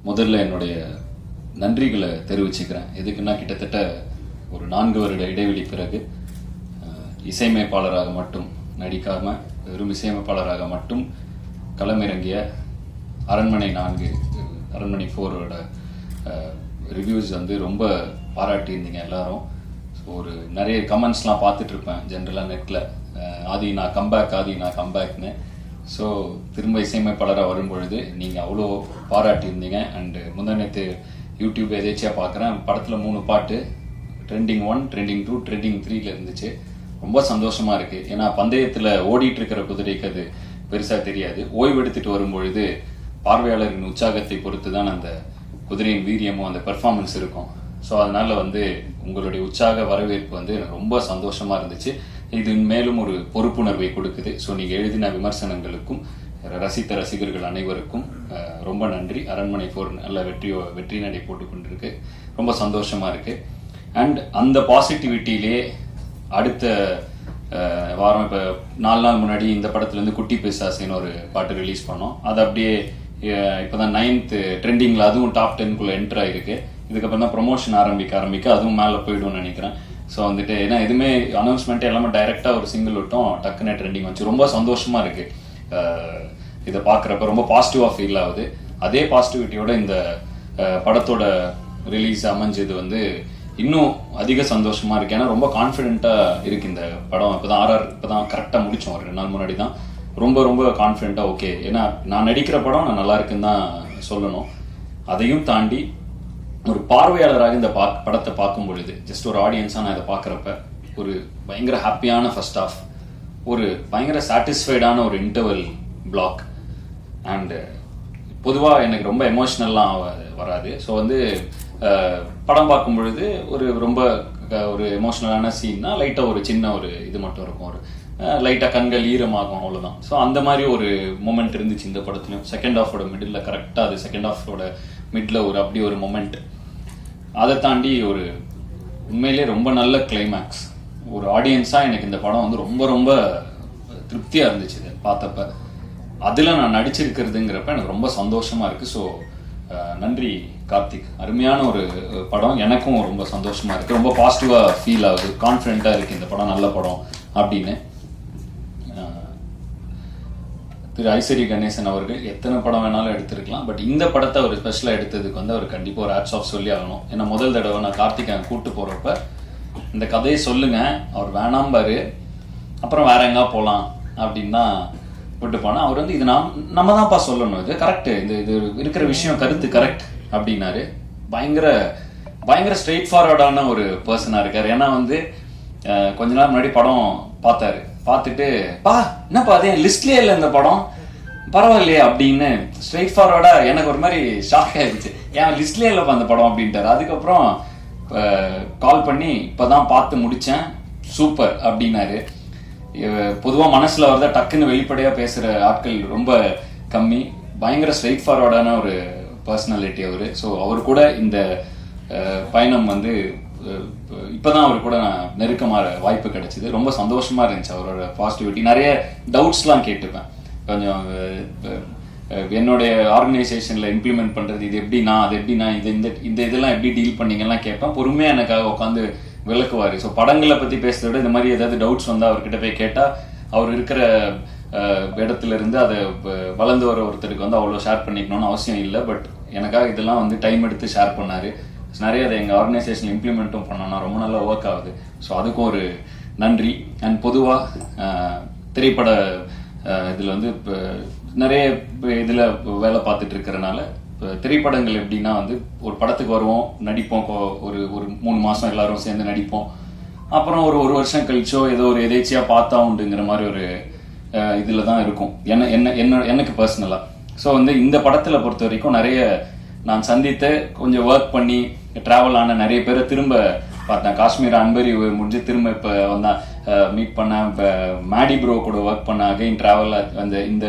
முதல்ல என்னுடைய நன்றிகளை தெரிவிச்சுக்கிறேன். எதுக்குன்னா கிட்டத்தட்ட ஒரு 4 வருட இடைவெளி பிறகு இசையமைப்பாளராக மட்டும் நடிக்காமல் வெறும் இசையமைப்பாளராக மட்டும் களமிறங்கிய அரண்மனை 4 அரண்மனை 4ஓட ரிவ்யூஸ் வந்து ரொம்ப பாராட்டியிருந்தீங்க எல்லாரும். ஸோ ஒரு நிறைய கமெண்ட்ஸ்லாம் பார்த்துட்ருப்பேன் ஜென்ரலாக நெட்டில், ஆதி நான் கம்பேக்னு. ஸோ திரும்ப இசையமைப்பாளராக வரும்பொழுது நீங்கள் அவ்வளோ பாராட்டியிருந்தீங்க. அண்டு முந்தானத்து யூடியூப் எதேச்சியாக பார்க்குறேன், படத்தில் 3 பாட்டு ட்ரெண்டிங் 1, ட்ரெண்டிங் 2, ட்ரெண்டிங் 3ல இருந்துச்சு. ரொம்ப சந்தோஷமாக இருக்குது. ஏன்னா பந்தயத்தில் ஓடிட்டு இருக்கிற குதிரைக்கு அது பெருசாக தெரியாது. ஓய்வு எடுத்துகிட்டு வரும்பொழுது பார்வையாளரின் உற்சாகத்தை பொறுத்து தான் அந்த குதிரையின் வீரியமும் அந்த பெர்ஃபார்மன்ஸ் இருக்கும். ஸோ அதனால் வந்து உங்களுடைய உற்சாக வரவேற்பு வந்து எனக்கு ரொம்ப சந்தோஷமாக இருந்துச்சு. இது மேலும் ஒரு பொறுப்புணர்வை கொடுக்குது. ஸோ நீங்கள் எழுதின விமர்சனங்களுக்கும் ரசித்த ரசிகர்கள் அனைவருக்கும் ரொம்ப நன்றி. அரண்மனை 4 நல்ல வெற்றி நடை போட்டுக்கொண்டிருக்கு. ரொம்ப சந்தோஷமாக இருக்குது. அண்ட் அந்த பாசிட்டிவிட்டியிலே அடுத்த வாரம் இப்போ 4 நாள் முன்னாடி இந்த படத்துலேருந்து குட்டி பிசாசின்னு ஒரு பாட்டு ரிலீஸ் பண்ணோம். அது அப்படியே இப்போ தான் 9th ட்ரெண்டிங்கில் அதுவும் டாப் 10க்குள்ளே என்ட்ரு ஆகிருக்கு. இதுக்கப்புறம் தான் ப்ரொமோஷன் ஆரம்பிக்க அதுவும் மேலே போய்டும்னு நினைக்கிறேன். ஸோ வந்துட்டு ஏன்னா எதுவுமே அனௌன்ஸ்மெண்ட் எல்லாமே டைரெக்டாக ஒரு சிங்கிள் விட்டோம், டக்குன்னு ட்ரெண்டிங் வச்சு ரொம்ப சந்தோஷமாக இருக்குது. இதை பார்க்குறப்ப ரொம்ப பாசிட்டிவாக ஃபீல் ஆகுது. அதே பாசிட்டிவிட்டியோட இந்த படத்தோட ரிலீஸ் அமைஞ்சது வந்து இன்னும் அதிக சந்தோஷமாக இருக்குது. ஏன்னா ரொம்ப கான்ஃபிடென்ட்டாக இருக்குது இந்த படம். இப்போ தான் இப்போ தான் கரெக்டாக முடித்தோம், ஒரு 2 நாள் முன்னாடி தான். ரொம்ப கான்ஃபிடென்ட்டாக ஓகே, ஏன்னா நான் நடிக்கிற படம் நான் நல்லா இருக்குன்னு தான் சொல்லணும். அதையும் தாண்டி ஒரு பார்வையாளராக இந்த படத்தை பார்க்கும் பொழுது, ஜஸ்ட் ஒரு ஆடியன்ஸாக நான் இதை பார்க்குறப்ப ஒரு பயங்கர ஹாப்பியான ஃபர்ஸ்ட் ஹாஃப், ஒரு பயங்கர சாட்டிஸ்ஃபைடான ஒரு இன்டர்வல் பிளாக், அண்டு பொதுவாக எனக்கு ரொம்ப எமோஷ்னல்லாம் வராது. ஸோ வந்து படம் பார்க்கும் பொழுது ரொம்ப ஒரு எமோஷ்னலான சீன்னா லைட்டாக ஒரு சின்ன ஒரு இது மட்டும் இருக்கும், ஒரு லைட்டாக கண்கள் ஈரமாகும், அவ்வளோதான். ஸோ அந்த மாதிரி ஒரு மூமெண்ட் இருந்துச்சு இந்த படத்துலையும். செகண்ட் ஹாஃபோட மிடில் கரெக்டாக அது செகண்ட் ஹாஃபோட மிடில் அப்படி ஒரு மொமெண்ட். அதை தாண்டி ஒரு உண்மையிலே ரொம்ப நல்ல கிளைமேக்ஸ். ஒரு ஆடியன்ஸாக எனக்கு இந்த படம் வந்து ரொம்ப திருப்தியாக இருந்துச்சு இதை பார்த்தப்ப. அதில் நான் நடிச்சிருக்கிறதுங்கிறப்ப எனக்கு ரொம்ப சந்தோஷமாக இருக்குது. ஸோ நன்றி கார்த்திக், அருமையான ஒரு படம். எனக்கும் ரொம்ப சந்தோஷமாக இருக்குது, ரொம்ப பாசிட்டிவாக ஃபீல் ஆகுது, கான்ஃபிடென்ட்டாக இருக்குது இந்த படம் நல்ல படம் அப்படின்னு. திரு ஐஸ்வரி கணேசன் அவர்கள் எத்தனை படம் வேணாலும் எடுத்திருக்கலாம், பட் இந்த படத்தை அவர் ஸ்பெஷலாக எடுத்ததுக்கு வந்து அவர் கண்டிப்பாக ஒரு ஹேட்ஸ் ஆஃப் சொல்லி ஆகணும். ஏன்னா முதல் தடவை நான் கார்த்திகை கூப்பிட்டு போகிறப்ப இந்த கதையை சொல்லுங்க, அவர் வேணாம்பாரு, அப்புறம் வேற எங்கா போகலாம் அப்படின்னு தான் விட்டு போனால், அவர் வந்து இது நம்ம தான்ப்பா சொல்லணும், இது கரெக்டு, இது இருக்கிற விஷயம் கருத்து கரெக்ட் அப்படின்னாரு. பயங்கர ஸ்ட்ரெயிட் ஃபார்வர்டான ஒரு பர்சனாக இருக்கார். ஏன்னா வந்து கொஞ்ச நாள் முன்னாடி படம் பார்த்தாரு, பார்த்துட்டு என்னப்பா அதே லிஸ்ட்லேயே இல்லை இந்த படம், பரவாயில்லையே அப்படின்னு ஸ்ட்ரெயிட் ஃபார்வர்டா எனக்கு ஒரு மாதிரி ஷாக் ஆயிடுச்சு. ஏன் லிஸ்ட்லேயே இல்லைப்பா அந்த படம் அப்படின்ட்டாரு. அதுக்கப்புறம் கால் பண்ணி இப்போதான் பார்த்து முடித்தேன், சூப்பர் அப்படின்னாரு. பொதுவாக மனசில் வரத டக்குன்னு வெளிப்படையாக பேசுகிற ஆட்கள் ரொம்ப கம்மி, பயங்கர ஸ்ட்ரெயிட் ஃபார்வர்டான ஒரு பர்சனாலிட்டி அவர். ஸோ அவர் கூட இந்த பயணம் வந்து இப்போதான் அவர் கூட நான் நெருக்கமாக வாய்ப்பு கிடைச்சிது. ரொம்ப சந்தோஷமா இருந்துச்சு அவரோட பாசிட்டிவிட்டி. நிறைய டவுட்ஸ்லாம் கேட்டுப்பேன், கொஞ்சம் என்னுடைய ஆர்கனைசேஷனில் இம்ப்ளிமெண்ட் பண்ணுறது இது எப்படின்னா அது எப்படின்னா இந்த இதெல்லாம் எப்படி டீல் பண்ணீங்கலாம் கேட்பேன். பொறுமையாக எனக்காக உட்காந்து விளக்குவார். ஸோ படங்களை பற்றி பேசுறத விட இந்த மாதிரி ஏதாவது டவுட்ஸ் வந்தால் அவர்கிட்ட போய் கேட்டால் அவர் இருக்கிற இடத்துல இருந்து அதை வளர்ந்து வர ஒருத்தருக்கு வந்து அவ்வளோ ஷேர் பண்ணிக்கணும்னு அவசியம் இல்லை. பட் எனக்காக இதெல்லாம் வந்து டைம் எடுத்து ஷேர் பண்ணார். நிறைய அதை எங்கள் ஆர்கனைசேஷன் இம்ப்ளிமெண்ட்டும் பண்ணோம்னா ரொம்ப நல்லா ஒர்க் ஆகுது. ஸோ அதுக்கும் ஒரு நன்றி. அண்ட் பொதுவாக திரைப்பட இதில் வந்து இப்போ நிறைய இதில் வேலை பார்த்துட்டு இருக்கிறனால, இப்போ திரைப்படங்கள் எப்படின்னா வந்து ஒரு படத்துக்கு வருவோம், நடிப்போம், ஒரு 3 மாதம் எல்லாரும் சேர்ந்து நடிப்போம், அப்புறம் ஒரு வருஷம் கழிச்சோ ஏதோ ஒரு எதேச்சியாக பார்த்தா உண்டுங்கிற மாதிரி ஒரு இதில் தான் இருக்கும் எனக்கு பர்சனலாக. ஸோ வந்து இந்த படத்தில் பொறுத்த வரைக்கும் நிறைய நான் சந்தித்த, கொஞ்சம் ஒர்க் பண்ணி ட்ராவல் ஆன நிறைய பேரை திரும்ப பார்த்தேன். காஷ்மீர் அன்பரி முடிஞ்சு திரும்ப இப்போ வந்தேன், மீட் பண்ணேன். இப்போ மேடி ப்ரோ கூட ஒர்க் பண்ண, அகைன் ட்ராவல் அந்த இந்த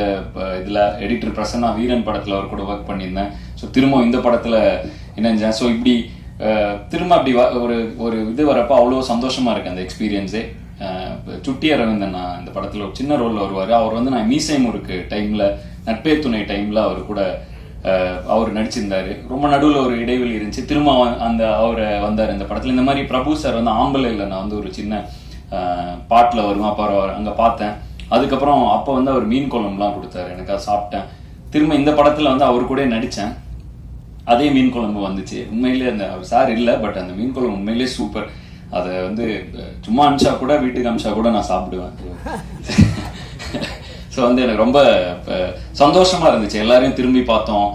இதில் எடிட்டர் பிரசன்னா வீரன் படத்தில் அவர் கூட ஒர்க் பண்ணியிருந்தேன். ஸோ திரும்ப இந்த படத்தில் இணைஞ்சேன். ஸோ இப்படி திரும்ப அப்படி ஒரு இது வரப்போ அவ்வளோ சந்தோஷமாக இருக்குது அந்த எக்ஸ்பீரியன்ஸே. சுட்டி அரவிந்தன் நான் இந்த படத்தில் ஒரு சின்ன ரோலில் வருவார். அவர் வந்து நான் மீசை முறுக்கு டைமில், நட்பே துணை டைமில் அவர் கூட அவர் நடிச்சிருந்தாரு. ரொம்ப நடுவில் ஒரு இடைவெளி இருந்துச்சு. திரும்ப அந்த அவரை வந்தார் இந்த படத்தில். இந்த மாதிரி பிரபு சார் வந்து ஆம்பளை இல்லை, நான் வந்து ஒரு சின்ன பாட்டில் வருவேன், அப்புறம் அங்கே பார்த்தேன். அதுக்கப்புறம் அப்போ வந்து அவர் மீன் குழம்புலாம் கொடுத்தாரு, எனக்கு அதை சாப்பிட்டேன். திரும்ப இந்த படத்தில் வந்து அவர் கூட நடித்தேன், அதே மீன் குழம்பு வந்துச்சு. உண்மையிலே அந்த அவர் சார் இல்லை, பட் அந்த மீன் குழம்பு உண்மையிலே சூப்பர். அதை வந்து சும்மா அமிச்சா கூட, வீட்டுக்கு அமிச்சா கூட நான் சாப்பிடுவேன். ஸோ வந்து எனக்கு ரொம்ப சந்தோஷமா இருந்துச்சு. எல்லாரையும் திரும்பி பார்த்தோம்,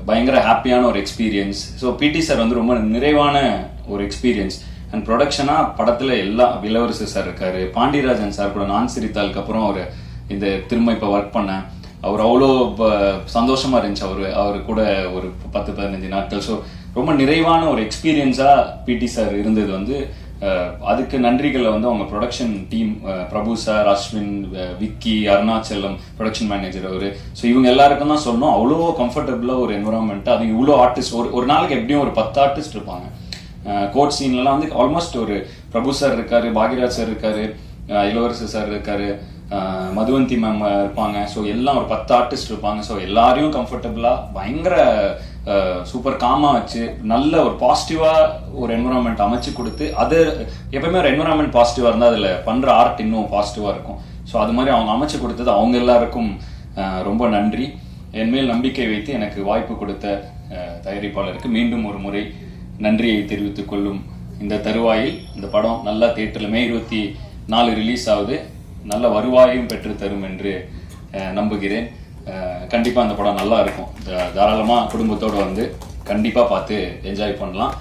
பயங்கர ஹாப்பியான ஒரு எக்ஸ்பீரியன்ஸ். ஸோ பிடி சார் வந்து ரொம்ப நிறைவான ஒரு எக்ஸ்பீரியன்ஸ். அண்ட் ப்ரொடக்ஷனாக படத்தில் எல்லா இளவரசு சார் இருக்காரு, பாண்டியராஜன் சார் கூட நான் சிரித்தாளுக்கு அப்புறம் அவர் இந்த திரும்ப இப்போ ஒர்க் பண்ணேன். அவர் அவ்வளோ சந்தோஷமா இருந்துச்சு அவர் கூட ஒரு 10-15 நாட்கள். ஸோ ரொம்ப நிறைவான ஒரு எக்ஸ்பீரியன்ஸாக பிடி சார் இருந்தது. வந்து அதுக்கு நன்றிகளை வந்து அவங்க production team, Prabhu sir, Ashwin, Vicky, Arunachalam production manager அவர். ஸோ இவங்க எல்லாருக்கும் தான் சொன்னோம். அவ்வளோ கம்ஃபர்டபுளாக ஒரு என்வரான்மெண்ட்டு. அது இவ்வளோ ஆர்டிஸ்ட், ஒரு நாளைக்கு எப்படியும் ஒரு 10 ஆர்டிஸ்ட் இருப்பாங்க. கோட் சீன்லாம் வந்து ஆல்மோஸ்ட் ஒரு பிரபு சார் இருக்காரு, பாக்யராஜ் சார் இருக்காரு, இளவரசு சார் இருக்காரு, மதுவந்தி மேம் இருப்பாங்க. ஸோ எல்லாம் ஒரு 10 ஆர்டிஸ்ட் இருப்பாங்க. ஸோ எல்லாரையும் கம்ஃபர்டபுளாக பயங்கர சூப்பர் காமா வச்சு நல்ல ஒரு பாசிட்டிவா ஒரு என்விரான்மெண்ட் அமைச்சு கொடுத்து, அது எப்பவுமே ஒரு என்விரான்மெண்ட் பாசிட்டிவா இருந்தால் அதில் பண்ற ஆர்ட் இன்னும் பாசிட்டிவா இருக்கும். ஸோ அது மாதிரி அவங்க அமைச்சு கொடுத்தது அவங்க எல்லாருக்கும் ரொம்ப நன்றி. என்மேல் நம்பிக்கை வைத்து எனக்கு வாய்ப்பு கொடுத்த தயாரிப்பாளருக்கு மீண்டும் ஒரு முறை நன்றியை தெரிவித்துக் கொள்ளும் இந்த தருவாயில் இந்த படம் நல்லா தியேட்டரில் மே 24 ரிலீஸ் ஆகுது. நல்ல வருவாயும் பெற்று தரும் என்று நம்புகிறேன். கண்டிப்பா அந்த படம் நல்லா இருக்கும். தாராளமா குடும்பத்தோடு வந்து கண்டிப்பா பார்த்து என்ஜாய் பண்ணலாம்.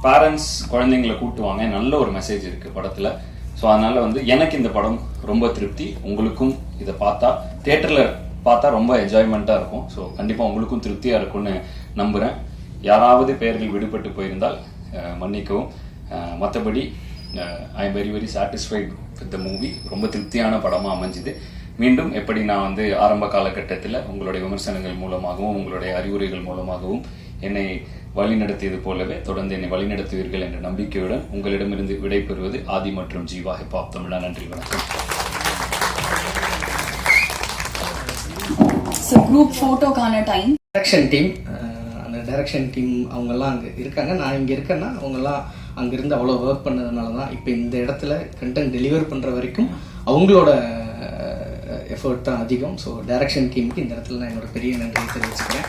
பேரண்ட்ஸ் குழந்தைங்களை கூட்டுவாங்க, நல்ல ஒரு மெசேஜ் இருக்கு படத்துல. ஸோ அதனால வந்து எனக்கு இந்த படம் ரொம்ப திருப்தி. உங்களுக்கும் இதை பார்த்தா தியேட்டர்ல பார்த்தா ரொம்ப என்ஜாய்மெண்ட்டாக இருக்கும். ஸோ கண்டிப்பாக உங்களுக்கும் திருப்தியாக இருக்கும்னு நம்புகிறேன். யாராவது பெயர்கள் விடுபட்டு போயிருந்தால் மன்னிக்கவும். மற்றபடி I am very very satisfied with the movie. ரொம்ப திருப்தியான படமாக அமைஞ்சுது. மீண்டும் எப்படி நான் வந்து ஆரம்ப காலகட்டத்தில் உங்களுடைய விமர்சனங்கள் மூலமாகவும் உங்களுடைய அறிவுரைகள் மூலமாகவும் என்னை வழிநடத்தியது போலவே தொடர்ந்து என்னை வழிநடத்துவீர்கள் என்ற நம்பிக்கையுடன் உங்களிடமிருந்து விடைபெறுவது ஆதி மற்றும் ஜீவா ஹிப்ஹாப் தமிழா. நன்றி, வணக்கம். குரூப் ஃபோட்டோக்கான டைம். டைரக்ஷன் டீம், அந்த டைரக்ஷன் டீம் அவங்கெல்லாம் அங்கே இருக்காங்க. நான் இங்கே இருக்கேன்னா அவங்கெல்லாம் அங்கேருந்து அவ்வளோ ஒர்க் பண்ணதுனால தான் இப்போ இந்த இடத்துல கண்டென்ட் டெலிவர் பண்ணுற வரைக்கும் அவங்களோட எஃபர்ட் தான் அதிகம். ஸோ டைரக்ஷன் டீமுக்கு இந்த இடத்துல நான் என்னோட பெரிய நன்றியை தெரிவிச்சுக்கிறேன்.